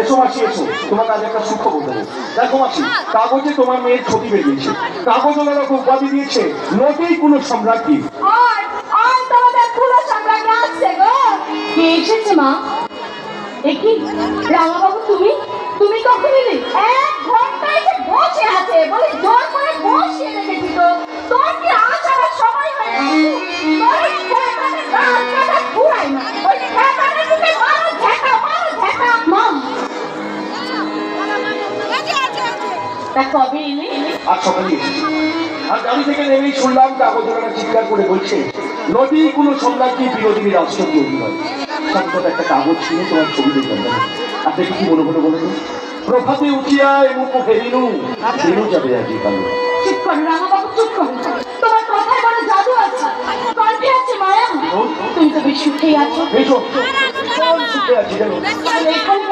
এসো মাসি এসো, তোমাকে আজ একটা সুখ বলতে হবে। দেখো মাসি, কাগজে তোমার মেয়ের ছবি বেরিয়েছে। কাগজ ওনারা উপাধি দিয়েছে নতুন কোনো সম্রাজ্ঞী। তোমাদের পুরো সম্রাজ্ঞী আসছে গো। কে এসেছে মা? দেখি রাঙাবাবু, তুমি কখন এলে? 1 ঘন্টা এসে বসে আছে, বলে জোর করে বসিয়ে রেখেছি তো। তোর কি আসার সময় হয় না? তোর ছেলেটাকে গাল কাটা ঘুরাই না। ওই ছেলেটাকে দিকে মারো ঝেঁকা। মা তা কবে এলে? আজ সকালে এসেছি। আর গাড়ি থেকে নেমেই শুনলাম কাগজ ওনারা চিৎকার করে বলছে নদী কোনো সম্রাজ্ঞী বিরোধী রাষ্ট্রকে অভিনয়। সবকটা একটা কাগজ ছিঁড়ে তোমার ছবি দেখলাম। আপনি কি মনে হলো বলে তো? প্রভাতে উঠিয়া এমুক ফেরিনু ফেরু যাবে আজই কালো। চুপ করো রাঙাবাবু, চুপ করো। তোমার কথায় বড় জাদু আছে, কণ্ঠে আছে মায়া। তুমি তো বেশ সুখেই আছো। এসো সুখে আছি জানো। এখানে